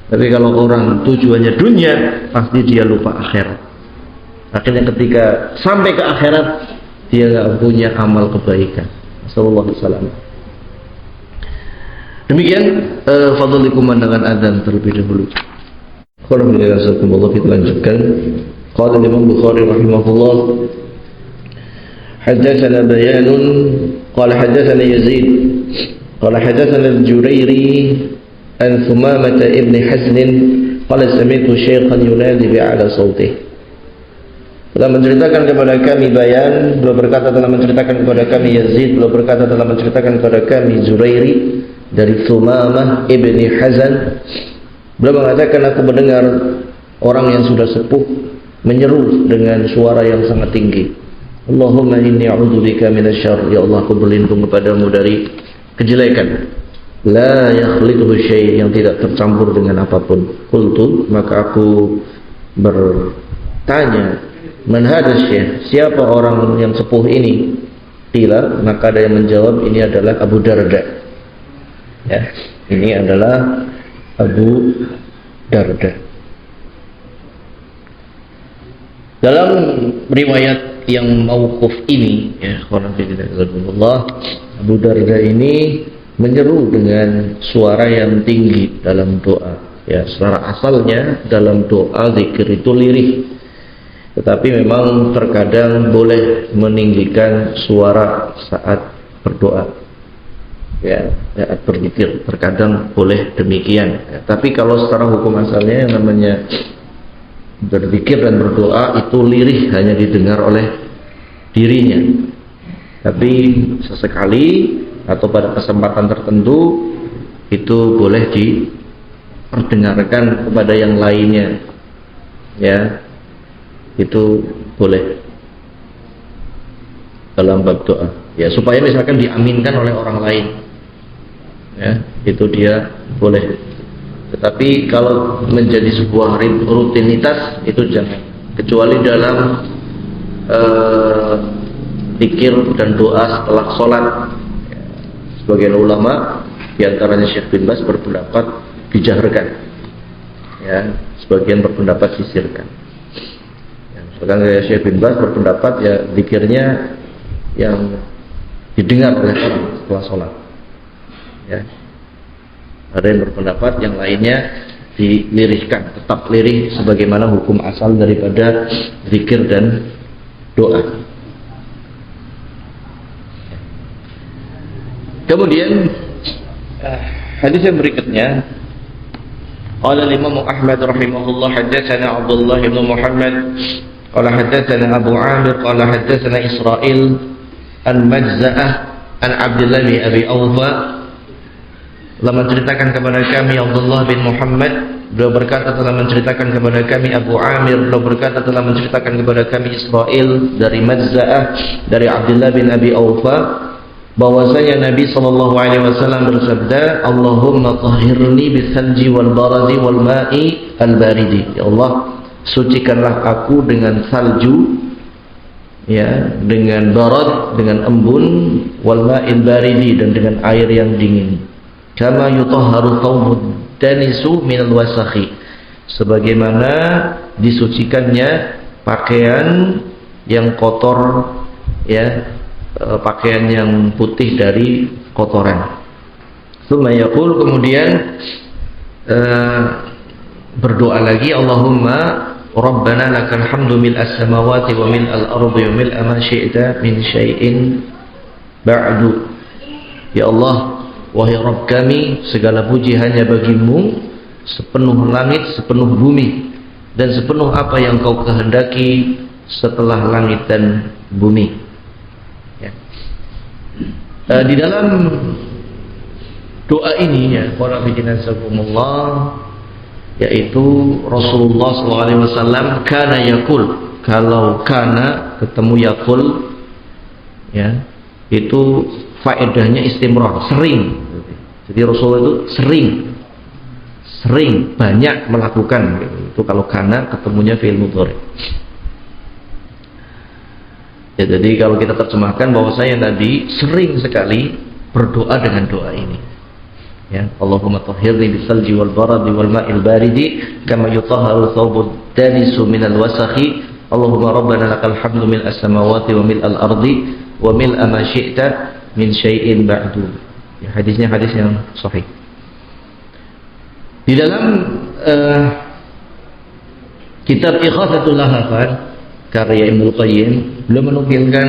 Tapi kalau orang tujuannya dunia, pasti dia lupa akhirat. Akhirnya ketika sampai ke akhirat, dia nggak punya amal kebaikan. Sallallahu alaihi wasallam. Demikian fadhil kumandangan adzan terlebih dahulu. Alhamdulillah, kita lanjutkan. Qala Imam Bukhari rahimahullah, haddatsana Bayanun qala haddatsana Yazid qala haddatsana Al-Jurairi an Thumamah ibn Hazn qala sami'tu syaikhan yunadi bi'ala sautih. Telah menceritakan kepada kami Bayan, beliau berkata telah menceritakan kepada kami Yazid, beliau berkata telah menceritakan kepada kami Zurairi dari Thumamah ibn Hazn. Beliau mengatakan, aku mendengar orang yang sudah sepuh menyeru dengan suara yang sangat tinggi, Allahumma inni a'udzubika minasyarr, ya Allah, aku berlindung kepadamu dari kejelekan, la yakhlituhu syai', yang tidak tercampur dengan apapun. Qultu, maka aku bertanya, man hadha syekh, siapa orang yang sepuh ini? Qila, maka ada yang menjawab, ini adalah Abu Darda. Ya, ini adalah Abu Darda. Dalam riwayat yang mauquf ini, ya, Abu Darda ini menyeru dengan suara yang tinggi dalam doa. Ya, secara asalnya dalam doa zikir itu lirih, tetapi memang terkadang boleh meninggikan suara saat berdoa. Ya, saat berzikir terkadang boleh demikian. Ya, tapi kalau secara hukum asalnya yang namanya berzikir dan berdoa itu lirih, hanya didengar oleh dirinya. Tapi sesekali atau pada kesempatan tertentu itu boleh diperdengarkan kepada yang lainnya. Ya, itu boleh dalam bab doa. Ya, supaya misalkan diaminkan oleh orang lain. Ya, itu dia boleh. Tetapi kalau menjadi sebuah rutinitas itu jangan. kecuali dalam zikir dan doa setelah sholat. Sebagian ulama, diantaranya Syekh bin Baz, berpendapat dijaharkan, ya, sebagian berpendapat disirkan. Ya, misalkan Syekh bin Baz berpendapat ya zikirnya yang didengar oleh orang setelah sholat. Ya. Ada yang berpendapat yang lainnya dilirihkan, tetap lirih sebagaimana hukum asal daripada zikir dan doa. Kemudian hadis yang berikutnya, qala Imam Ahmad rahimahullah haddatsana Abdullah bin Muhammad qala haddatsana Abu Amir qala haddatsana Israil an Majza'ah an Abdullah bin Abi Awfa, telah menceritakan kepada kami Abdullah bin Muhammad, beliau berkata telah menceritakan kepada kami Abu Amir, beliau berkata telah menceritakan kepada kami Israil dari Majza'ah dari Abdullah bin Abi Awfa, bahwasanya Nabi SAW bersabda, Allahumma tahhirni bisalji wal baradi wal ma'i al baridi. Ya Allah, sucikanlah aku dengan salju, ya, dengan barad, dengan embun, wal ma'il baridi, dan dengan air yang dingin. Kama yutahharu thawbud danisu minal wasakhi, sebagaimana disucikannya pakaian yang kotor, ya, pakaian yang putih dari kotoran. Tsumma yaqul, kemudian berdoa lagi, Allahumma Rabbana lakal hamdu mil'as samawati wa mil'al ardi wa mil'a ma syi'ta min syai'in ba'du. Ya Allah, wahai Rabb kami, segala puji hanya bagimu, sepenuh langit, sepenuh bumi, dan sepenuh apa yang kau kehendaki setelah langit dan bumi. Di dalam doa ini, ya, para fiqinasakumullah, yaitu Rasulullah SAW kana yakul, kalau kana ketemu yakul, ya, itu faedahnya istimrar, sering. Jadi Rasulullah itu sering banyak melakukan, itu kalau kana ketemunya fi'il mudhari. Ya, jadi kalau kita terjemahkan bahwasanya Nabi sering sekali berdoa dengan doa ini. Ya, Allahumma tahhirni bisalji wal baradi wal ma'il baridi kama yutahharu thawbud danisu minal wasakhi. Allahumma rabbana lakal hamdu mil'as samawati wa mil'al ardi wa mil'a ma syi'ta min syai'in ba'du. Ya, hadisnya hadis yang sahih. Di dalam kitab Ighatsatul Lahafan karya Ibnu Qayyim, beliau menukilkan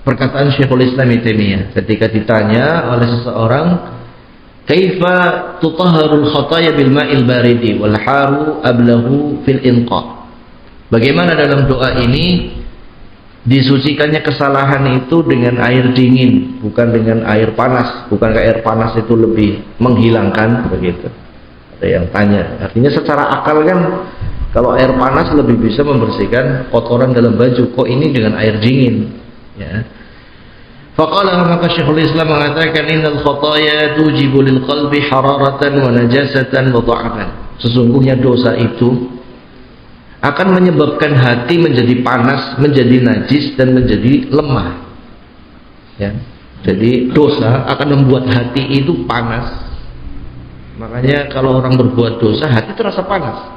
perkataan Syekhul Islam Ibnu Taimiyah ketika ditanya oleh seseorang, kaifa tutahharul khataya bil ma'il baridi wal haru ablahu fil inqa. Bagaimana dalam doa ini disucikannya kesalahan itu dengan air dingin, bukan dengan air panas. Bukankah air panas itu lebih menghilangkan, begitu? Ada yang tanya. Artinya secara akal kan, kalau air panas lebih bisa membersihkan kotoran dalam baju, kok ini dengan air dingin? Ya. Faqala, maka Syekhul Islam mengatakan, innal khataya tujibu lil qalbi hararatan wa najasatan wa dha'fan. Sesungguhnya dosa itu akan menyebabkan hati menjadi panas, menjadi najis, dan menjadi lemah. Ya. Jadi dosa akan membuat hati itu panas. Makanya kalau orang berbuat dosa, hati terasa panas,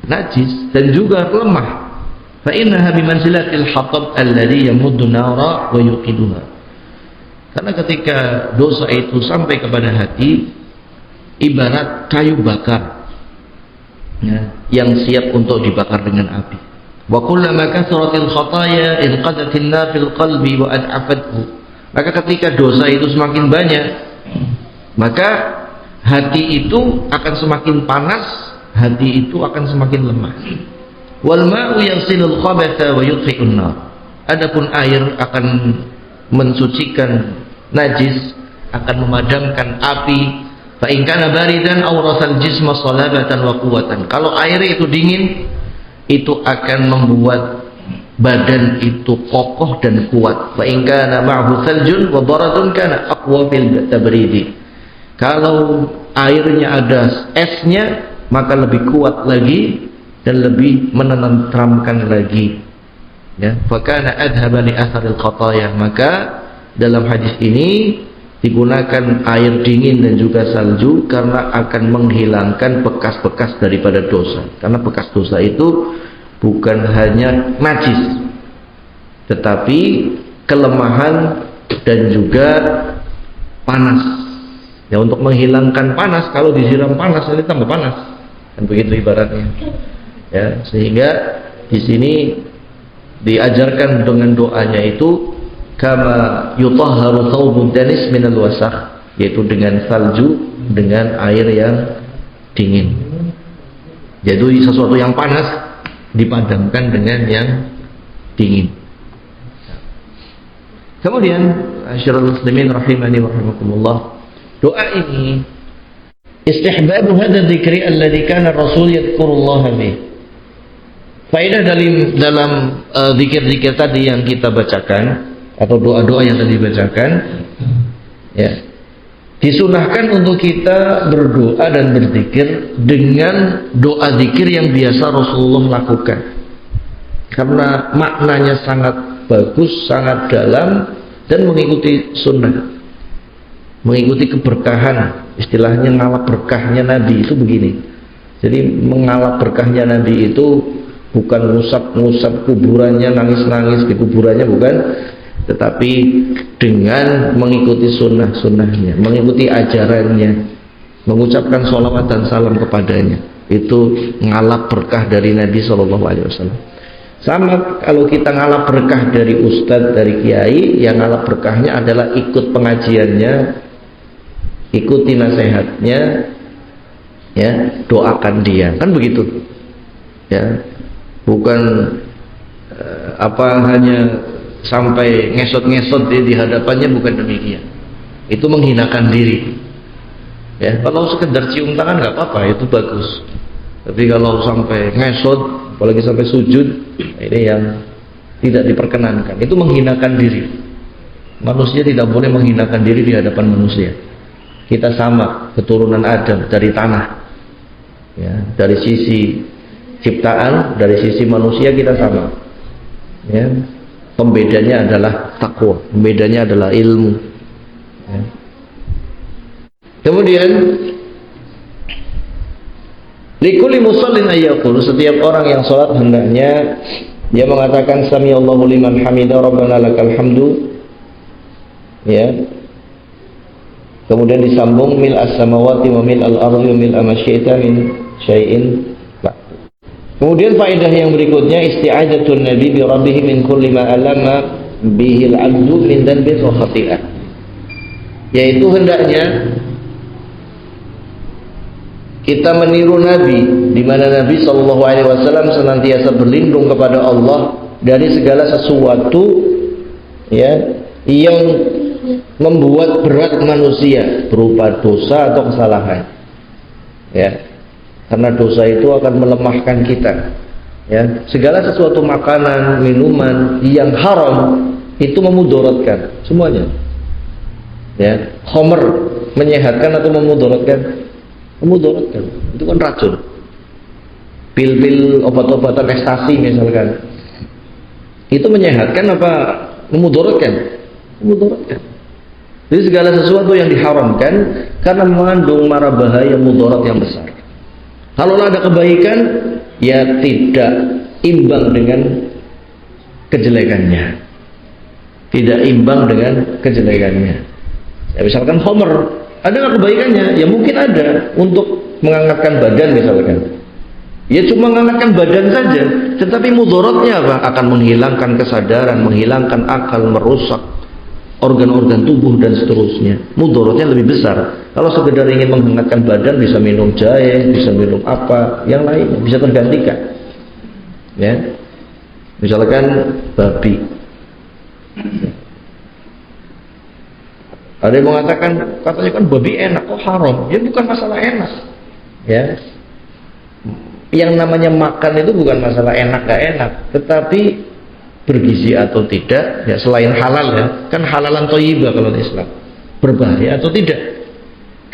najis, dan juga lemah. Fa innaha bimanzilatil hatab alladhi yamuddu nara wa yuqiduha. Karena ketika dosa itu sampai kepada hati, ibarat kayu bakar, ya, yang siap untuk dibakar dengan api. Wa kullama kathratil khataya inqadatin nar fil qalbi wa ad'afathu. Maka ketika dosa itu semakin banyak, maka hati itu akan semakin panas, hati itu akan semakin lemah. Wal ma'u yaghsilul khabatha wa yutfi'un nar. Adapun air akan mensucikan najis, akan memadamkan api. Fa in kana baridan awrasal jisma salabatan wa quwwatan. Kalau air itu dingin, itu akan membuat badan itu kokoh dan kuat. Fa in kana ma'hu saljun wa baradun kana aqwa fil tabridi. Kalau airnya ada esnya, maka lebih kuat lagi dan lebih menenteramkan lagi. Ya, fakana adhaba li atharil khataya. Maka dalam hadis ini digunakan air dingin dan juga salju karena akan menghilangkan bekas-bekas daripada dosa. Karena bekas dosa itu bukan hanya najis, tetapi kelemahan dan juga panas. Ya, untuk menghilangkan panas, kalau disiram panas nanti tambah panas. Kan begitu ibaratnya. Ya, sehingga di sini diajarkan dengan doanya itu kama yutahharu thawbud danis minal wasakh, yaitu dengan salju, dengan air yang dingin. Jadi sesuatu yang panas dipadamkan dengan yang dingin. Kemudian asyrul muslimin rahimani wa rahimakumullah, doa ini istihbabu hadha dzikri alladhi kana rasul yadhkurullaha bih. Faedah dalam zikir-zikir tadi yang kita bacakan atau doa-doa yang tadi dibacakan, ya, disunahkan untuk kita berdoa dan berzikir dengan doa zikir yang biasa Rasulullah lakukan, karena maknanya sangat bagus, sangat dalam, dan mengikuti sunnah, mengikuti keberkahan. Istilahnya ngalap berkahnya Nabi itu begini. Jadi mengalap berkahnya Nabi itu bukan ngusap-ngusap kuburannya, nangis-nangis di kuburannya, bukan, tetapi dengan mengikuti sunnah-sunnahnya, mengikuti ajarannya, mengucapkan sholawat dan salam kepadanya. Itu ngalap berkah dari Nabi SAW. Sama kalau kita ngalap berkah dari ustadz, dari kiai, yang ngalap berkahnya adalah ikut pengajiannya, ikuti nasihatnya, ya, doakan dia, kan begitu, ya. Bukan hanya sampai ngesot-ngesot di hadapannya, bukan demikian. Itu menghinakan diri. Ya, kalau sekedar cium tangan nggak apa-apa, itu bagus. Tapi kalau sampai ngesot, apalagi sampai sujud, ini yang tidak diperkenankan. Itu menghinakan diri. Manusia tidak boleh menghinakan diri di hadapan manusia. Kita sama, keturunan Adam dari tanah. Ya, dari sisi ciptaan, dari sisi manusia kita sama. Ya. Pembedanya adalah takwa, pembedanya adalah ilmu. Ya. Kemudian likulli musallin ayyaqul, setiap orang yang sholat hendaknya dia mengatakan samiallahu liman hamidah rabbana lakal hamdu. Ya. Kemudian disambung mil as-samawati wa mil al-ardi wa mil ma syi'ta min syai'in. Kemudian faedah yang berikutnya isti'adzatun nabi bi rabbih min kulli ma alama bihil 'abdu min dhanbin wa khati'ah. Yaitu hendaknya kita meniru Nabi, di mana Nabi sallallahu alaihi wasallam senantiasa berlindung kepada Allah dari segala sesuatu, ya, yang membuat berat manusia berupa dosa atau kesalahan. Ya. Karena dosa itu akan melemahkan kita. Ya, segala sesuatu makanan, minuman yang haram itu memudaratkan semuanya. Ya, khamr menyehatkan atau memudaratkan? Memudaratkan. Itu kan racun. Pil-pil obat-obatan ekstasi misalkan. Itu menyehatkan apa memudaratkan? Memudaratkan. Jadi segala sesuatu yang diharamkan karena mengandung mara bahaya mudarat yang besar. Kalau ada kebaikan, ya tidak imbang dengan kejelekannya. Tidak imbang dengan kejelekannya. Ya, misalkan khamr, ada nggak kebaikannya? Ya mungkin ada, untuk mengangkatkan badan misalkan. Ya cuma mengangkatkan badan saja, tetapi mudaratnya apa? Akan menghilangkan kesadaran, menghilangkan akal, merusak organ-organ tubuh dan seterusnya. Mudaratnya lebih besar. Kalau sekedar ingin menghangatkan badan, bisa minum jahe, bisa minum apa, yang lain bisa tergantikan. Ya, misalkan babi. Ada yang mengatakan, katanya kan babi enak, kok haram? Ya bukan masalah enak. Ya, yang namanya makan itu bukan masalah enak gak enak, tetapi bergizi atau tidak. Ya selain halal, ya kan halalan thayyibah kalau Islam, berbahaya atau tidak.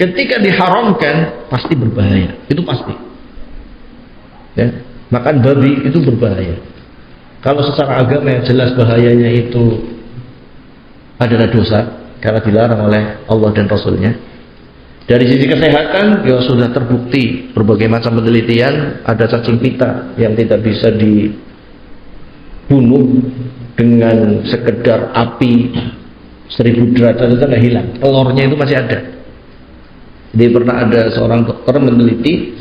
ketika diharamkan pasti berbahaya, itu pasti. Ya, makan babi itu berbahaya. Kalau secara agama yang jelas bahayanya itu adalah dosa karena dilarang oleh Allah dan Rasulnya. Dari sisi kesehatan ya sudah terbukti berbagai macam penelitian, ada cacing pita yang tidak bisa dibunuh dengan sekedar api 1000 derajat itu nggak hilang, telurnya itu masih ada. Jadi pernah ada seorang dokter meneliti,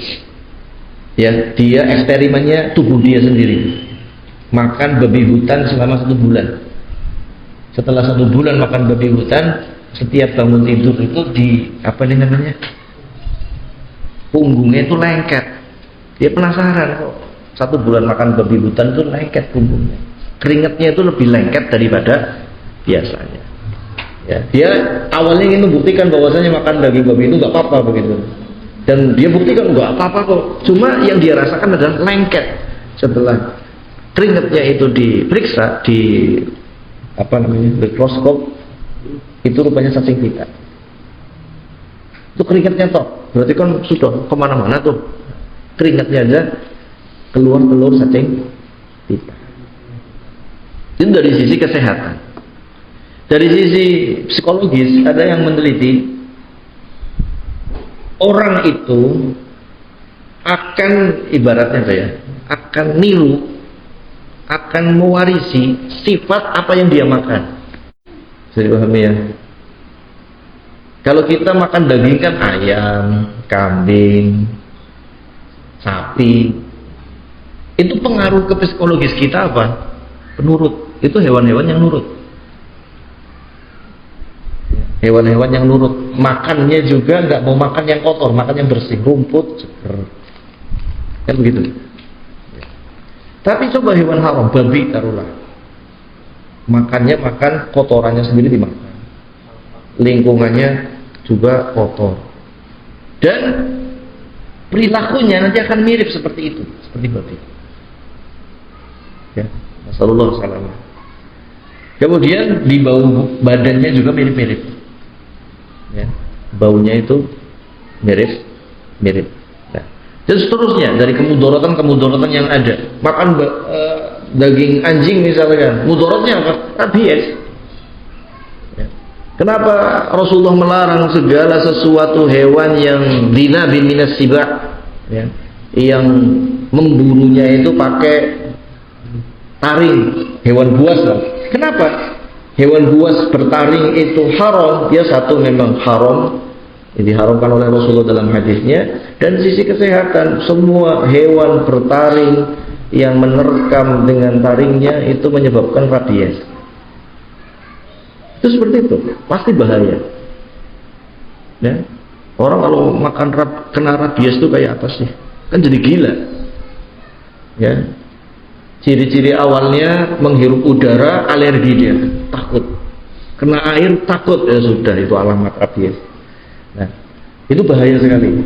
ya dia eksperimennya tubuh dia sendiri, makan babi hutan selama 1 bulan. Setelah 1 bulan makan babi hutan, setiap bangun tidur itu di apa ini namanya, punggungnya itu lengket. Dia penasaran kok 1 bulan makan babi hutan itu lengket punggungnya, keringatnya itu lebih lengket daripada biasanya. Ya, dia awalnya ingin membuktikan bahwasanya makan daging babi itu nggak apa-apa begitu, dan dia buktikan nggak apa-apa kok. Cuma yang dia rasakan adalah lengket. Setelah keringatnya itu diperiksa di apa namanya mikroskop, itu rupanya cacing pita. Itu keringatnya toh, berarti kan sudah kemana-mana tuh keringatnya aja keluar telur cacing pita. Itu dari sisi kesehatan. Dari sisi psikologis ada yang meneliti, orang itu akan ibaratnya apa ya, akan niru, akan mewarisi sifat apa yang dia makan. Bisa dipahami ya? Kalau kita makan daging kan ayam, kambing, sapi, itu pengaruh ke psikologis kita apa? Penurut. Itu hewan-hewan yang nurut. Hewan-hewan yang nurut, makannya juga nggak mau makan yang kotor, makan yang bersih, rumput, seger, kan begitu. Tapi coba hewan haram, babi taruhlah, makannya makan kotorannya sendiri dimakan, lingkungannya juga kotor, dan perilakunya nanti akan mirip seperti itu, seperti babi. Ya, Rasulullah SAW. Kemudian di bau badannya juga mirip-mirip. Ya, baunya itu mirip. Nah, dan seterusnya dari kemudaratan yang ada. Makan daging anjing misalnya, mudaratnya apa? Rabies. Ya. Kenapa Rasulullah melarang segala sesuatu hewan yang zina bin minas siba, ya, yang memburunya itu pakai taring, hewan buas lah. Kenapa? Hewan buas bertaring itu haram. Ya, satu memang haram, diharamkan oleh Rasulullah dalam hadisnya. Dan sisi kesehatan, semua hewan bertaring yang menerkam dengan taringnya itu menyebabkan rabies. Itu seperti itu, pasti bahaya. Ya, orang kalau makan kena rabies itu kayak apa sih? Kan jadi gila. Ya. Ciri-ciri awalnya menghirup udara, alergi dia, takut. Kena air takut, ya sudah, itu alamat rabies. Nah, itu bahaya sekali.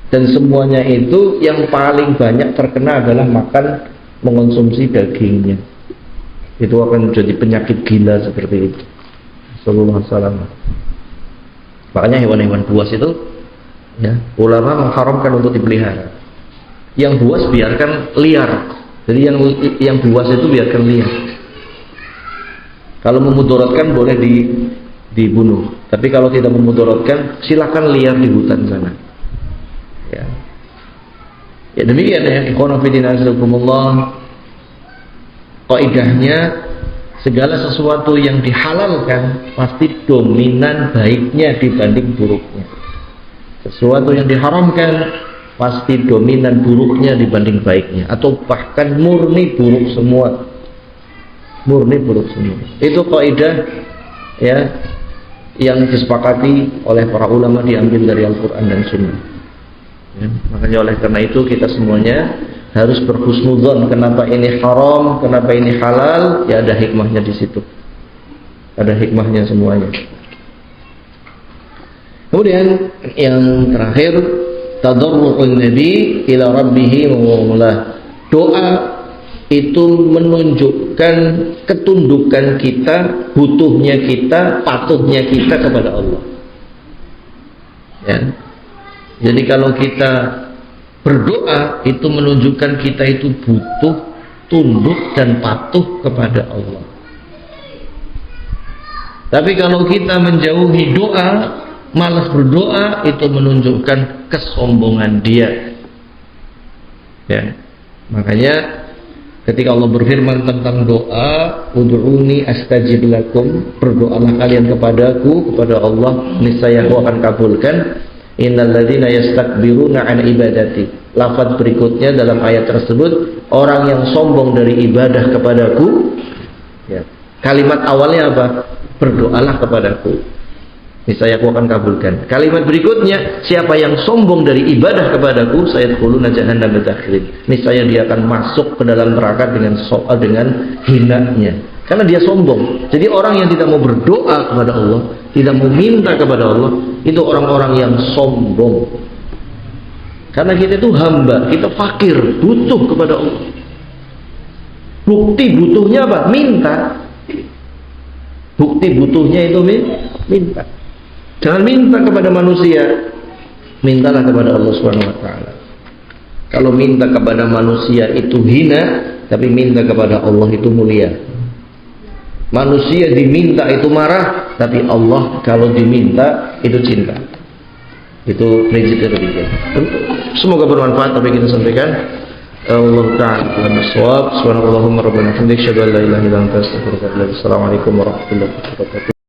Dan semuanya itu yang paling banyak terkena adalah makan, mengonsumsi dagingnya. Itu akan menjadi penyakit gila seperti itu. Sallallahu alaihi wasallam. Makanya hewan-hewan buas itu, ya, ulama mengharamkan untuk dipelihara. Yang buas biarkan liar. Jadi yang buas itu biarkan liar. Kalau memudaratkan boleh dibunuh. Tapi kalau tidak memudaratkan, silakan liar di hutan sana. Ya. Ya demikian ya. Ikhwan fillah azakumullah. Kaidahnya segala sesuatu yang dihalalkan pasti dominan baiknya dibanding buruknya. Sesuatu yang diharamkan pasti dominan buruknya dibanding baiknya, atau bahkan murni buruk semua. Murni buruk semua. Itu kaidah ya yang disepakati oleh para ulama, diambil dari Al-Qur'an dan Sunnah. Ya, makanya oleh karena itu kita semuanya harus berhusnudzon, kenapa ini haram, kenapa ini halal, ya ada hikmahnya di situ. Ada hikmahnya semuanya. Kemudian yang terakhir, tadarru'un nabi ila rabbih wa doa itu menunjukkan ketundukan kita, butuhnya kita, patuhnya kita kepada Allah. Ya. Jadi kalau kita berdoa itu menunjukkan kita itu butuh, tunduk dan patuh kepada Allah. Tapi kalau kita menjauhi doa, malas berdoa, itu menunjukkan kesombongan dia. Ya. Makanya ketika Allah berfirman tentang doa, ud'uni astajib lakum, berdoalah kalian kepadaku, kepada Allah, niscaya Aku akan kabulkan. Innal ladzina yastakbiruna an ibadati. Lafaz berikutnya dalam ayat tersebut, orang yang sombong dari ibadah kepadaku. Ya. Kalimat awalnya apa? Berdoalah kepadaku, niscaya Aku akan kabulkan. Kalimat berikutnya, siapa yang sombong dari ibadah kepadaku, sayadkhuluna jahannam dakhirin, niscaya dia akan masuk ke dalam neraka dengan hinanya, karena dia sombong. Jadi orang yang tidak mau berdoa kepada Allah, tidak mau minta kepada Allah, itu orang-orang yang sombong. Karena kita itu hamba, kita fakir, butuh kepada Allah. Bukti butuhnya apa? Minta. Bukti butuhnya itu minta. Jangan minta kepada manusia, mintalah kepada Allah Subhanahu wa taala. Kalau minta kepada manusia itu hina, tapi minta kepada Allah itu mulia. Manusia diminta itu marah, tapi Allah kalau diminta itu cinta. Itu prinsipnya ketiga. Semoga bermanfaat apa yang kita sampaikan. Allah ta'ala bisawab. Subhanallahumma rabbana hamdika, asyhadu an la ilaha illa anta, astaghfiruka wa atubu ilaik. Assalamualaikum warahmatullahi wabarakatuh.